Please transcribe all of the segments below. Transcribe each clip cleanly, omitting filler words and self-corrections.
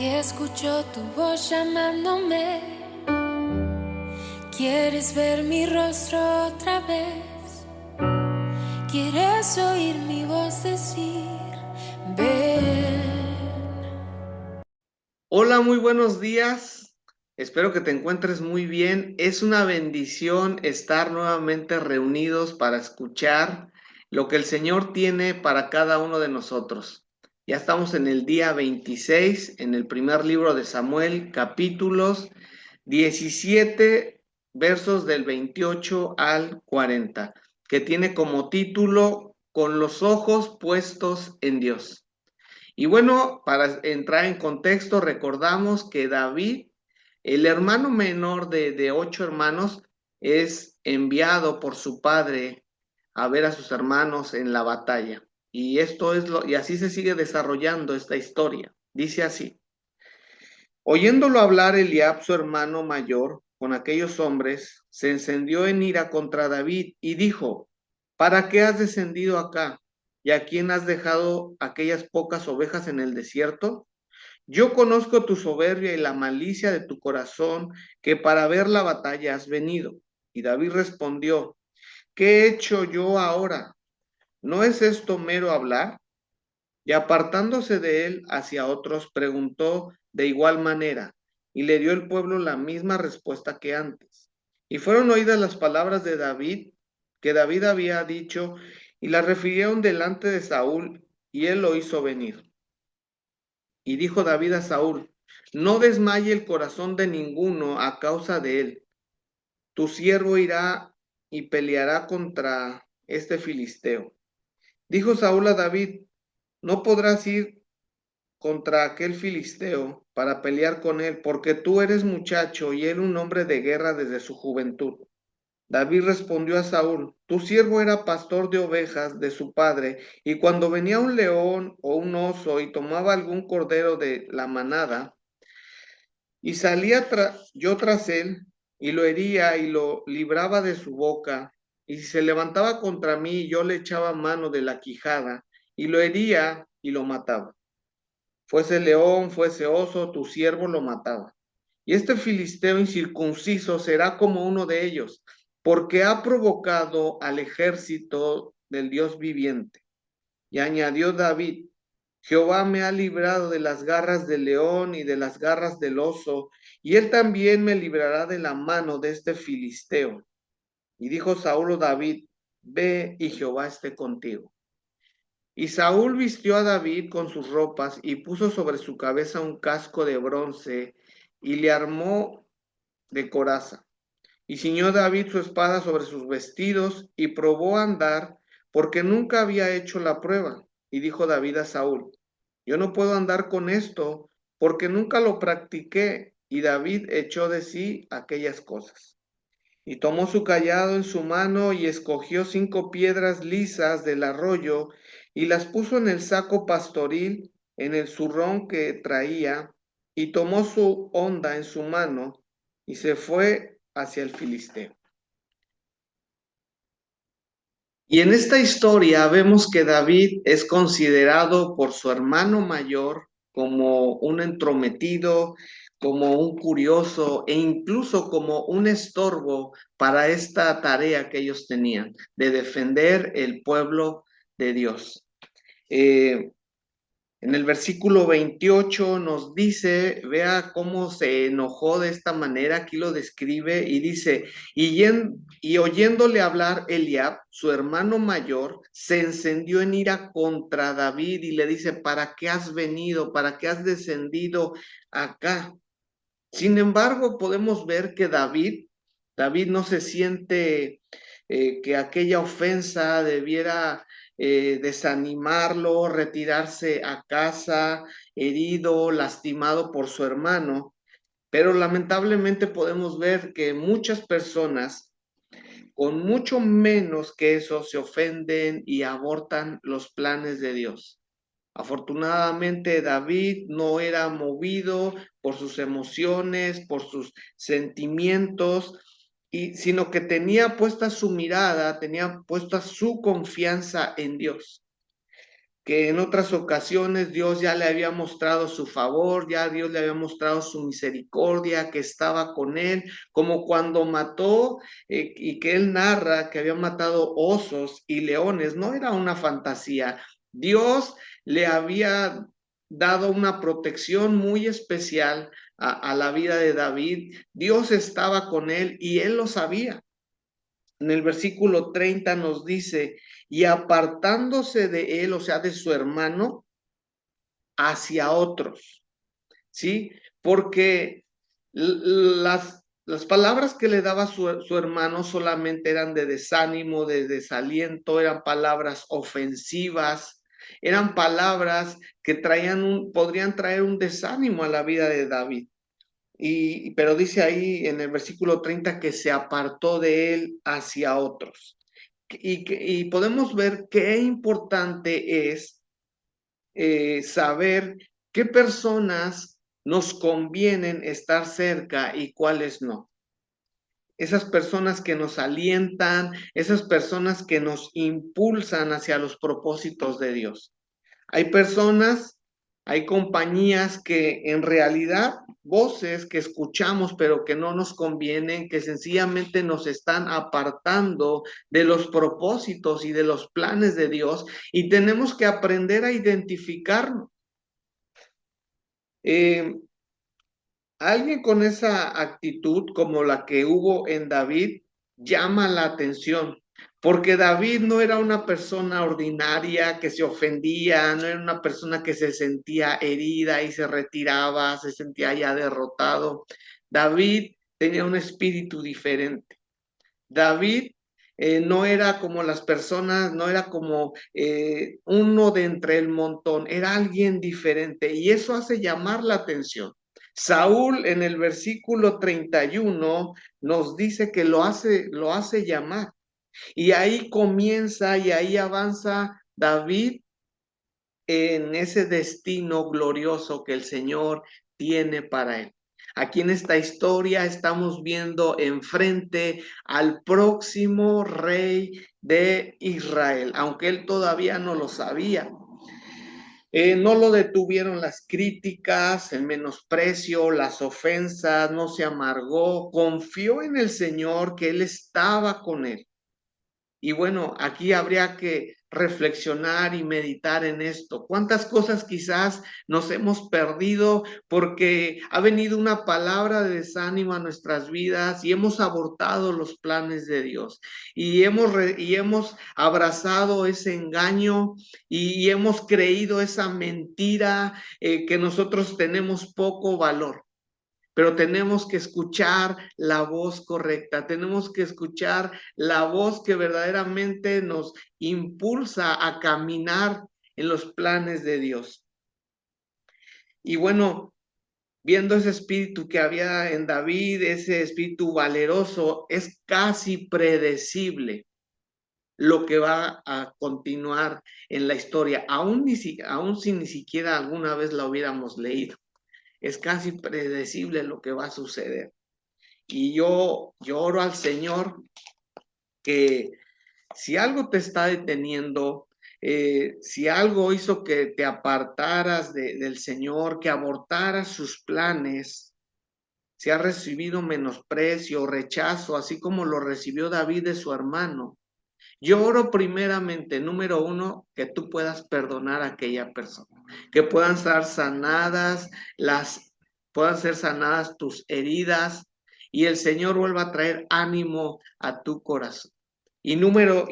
y escucho tu voz llamándome. ¿Quieres ver mi rostro otra vez? ¿Quieres oír mi voz decir, ven? Hola, muy buenos días. Espero que te encuentres muy bien. Es una bendición estar nuevamente reunidos para escuchar lo que el Señor tiene para cada uno de nosotros. Ya estamos en el día 26, en el primer libro de Samuel, capítulos 17, versos del 28 al 40, que tiene como título Con los ojos puestos en Dios. Y bueno, para entrar en contexto, recordamos que David, el hermano menor de 8 hermanos, es enviado por su padre a ver a sus hermanos en la batalla. Y y así se sigue desarrollando esta historia. Dice así: oyéndolo hablar Eliab, su hermano mayor, con aquellos hombres, se encendió en ira contra David y dijo: ¿para qué has descendido acá? ¿Y a quién has dejado aquellas pocas ovejas en el desierto? Yo conozco tu soberbia y la malicia de tu corazón, que para ver la batalla has venido. Y David respondió: ¿qué he hecho yo ahora? ¿No es esto mero hablar? Y apartándose de él hacia otros, preguntó de igual manera, y le dio el pueblo la misma respuesta que antes. Y fueron oídas las palabras de David, que David había dicho, y las refirieron delante de Saúl, y él lo hizo venir. Y dijo David a Saúl: no desmaye el corazón de ninguno a causa de él. Tu siervo irá y peleará contra este filisteo. Dijo Saúl a David: no podrás ir contra aquel filisteo para pelear con él, porque tú eres muchacho y él un hombre de guerra desde su juventud. David respondió a Saúl: tu siervo era pastor de ovejas de su padre, y cuando venía un león o un oso y tomaba algún cordero de la manada, y salía yo tras él, y lo hería y lo libraba de su boca, y si se levantaba contra mí, yo le echaba mano de la quijada, y lo hería y lo mataba. Fuese león, fuese oso, tu siervo lo mataba. Y este filisteo incircunciso será como uno de ellos, porque ha provocado al ejército del Dios viviente. Y añadió David: Jehová me ha librado de las garras del león y de las garras del oso, y él también me librará de la mano de este filisteo. Y dijo Saúl a David: ve y Jehová esté contigo. Y Saúl vistió a David con sus ropas y puso sobre su cabeza un casco de bronce y le armó de coraza. Y ciñó David su espada sobre sus vestidos y probó a andar, porque nunca había hecho la prueba. Y dijo David a Saúl: yo no puedo andar con esto, porque nunca lo practiqué. Y David echó de sí aquellas cosas. Y tomó su cayado en su mano y escogió 5 piedras lisas del arroyo y las puso en el saco pastoril, en el zurrón que traía, y tomó su honda en su mano y se fue hacia el filisteo. Y en esta historia vemos que David es considerado por su hermano mayor como un entrometido, como un curioso e incluso como un estorbo para esta tarea que ellos tenían de defender el pueblo de Dios. Eh, en el versículo 28 nos dice, vea cómo se enojó de esta manera, aquí lo describe y dice: y oyéndole hablar Eliab, su hermano mayor, se encendió en ira contra David y le dice: ¿para qué has venido? ¿Para qué has descendido acá? Sin embargo, podemos ver que David no se siente que aquella ofensa debiera desanimarlo, retirarse a casa, herido, lastimado por su hermano, pero lamentablemente podemos ver que muchas personas con mucho menos que eso se ofenden y abortan los planes de Dios. Afortunadamente, David no era movido por sus emociones, por sus sentimientos, sino que tenía puesta su mirada, tenía puesta su confianza en Dios. que en otras ocasiones Dios ya le había mostrado su favor, ya Dios le había mostrado su misericordia, que estaba con él, como cuando mató y que él narra que había matado osos y leones. No era una fantasía. Dios le había dado una protección muy especial a la vida de David. Dios estaba con él y él lo sabía. En el versículo 30 nos dice, y apartándose de él, o sea, de su hermano, hacia otros, ¿sí? Porque las palabras que le daba su hermano solamente eran de desánimo, de desaliento, eran palabras ofensivas, eran palabras que podrían traer un desánimo a la vida de David. Pero dice ahí en el versículo 30 que se apartó de él hacia otros. Y podemos ver qué importante es saber qué personas nos convienen estar cerca y cuáles no. Esas personas que nos alientan, esas personas que nos impulsan hacia los propósitos de Dios. Hay personas, hay compañías que en realidad voces que escuchamos pero que no nos convienen, que sencillamente nos están apartando de los propósitos y de los planes de Dios y tenemos que aprender a identificarnos. Eh, Alguien con esa actitud como la que hubo en David llama la atención, porque David no era una persona ordinaria que se ofendía, no era una persona que se sentía herida y se retiraba, se sentía ya derrotado. David tenía un espíritu diferente. David no era como las personas, no era como uno de entre el montón, era alguien diferente y eso hace llamar la atención. Saúl en el versículo 31 nos dice que lo hace llamar y ahí comienza y ahí avanza David en ese destino glorioso que el Señor tiene para él. Aquí en esta historia estamos viendo enfrente al próximo rey de Israel, aunque él todavía no lo sabía. No lo detuvieron las críticas, el menosprecio, las ofensas, no se amargó, confió en el Señor que él estaba con él. Y bueno, aquí habría que reflexionar y meditar en esto. ¿Cuántas cosas quizás nos hemos perdido porque ha venido una palabra de desánimo a nuestras vidas y hemos abortado los planes de Dios? Y hemos abrazado ese engaño y hemos creído esa mentira que nosotros tenemos poco valor. Pero tenemos que escuchar la voz correcta, tenemos que escuchar la voz que verdaderamente nos impulsa a caminar en los planes de Dios. Y bueno, viendo ese espíritu que había en David, ese espíritu valeroso, es casi predecible lo que va a continuar en la historia, aún si ni siquiera alguna vez la hubiéramos leído. Es casi predecible lo que va a suceder. Y yo oro al Señor que si algo te está deteniendo, si algo hizo que te apartaras del Señor, que abortaras sus planes, si has recibido menosprecio, rechazo, así como lo recibió David de su hermano, yo oro primeramente, número uno, que tú puedas perdonar a aquella persona, que puedan ser sanadas tus heridas y el Señor vuelva a traer ánimo a tu corazón. Y número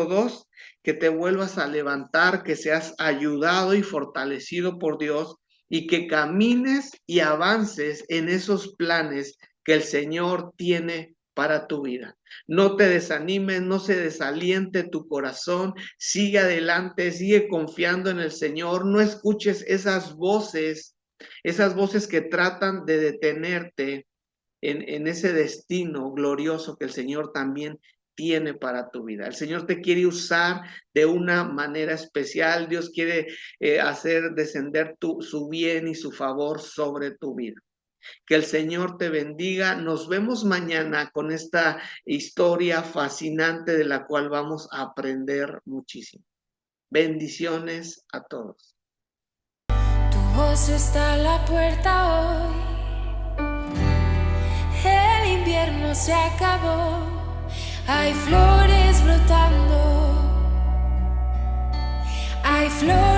dos, que te vuelvas a levantar, que seas ayudado y fortalecido por Dios y que camines y avances en esos planes que el Señor tiene para tu vida. No te desanimes, no se desaliente tu corazón, sigue adelante, sigue confiando en el Señor, no escuches esas voces que tratan de detenerte en ese destino glorioso que el Señor también tiene para tu vida. El Señor te quiere usar de una manera especial. Dios quiere hacer descender su bien y su favor sobre tu vida. Que el Señor te bendiga. Nos vemos mañana con esta historia fascinante de la cual vamos a aprender muchísimo. Bendiciones a todos. Tu voz está a la puerta hoy. El invierno se acabó. Hay flores brotando. Hay flores.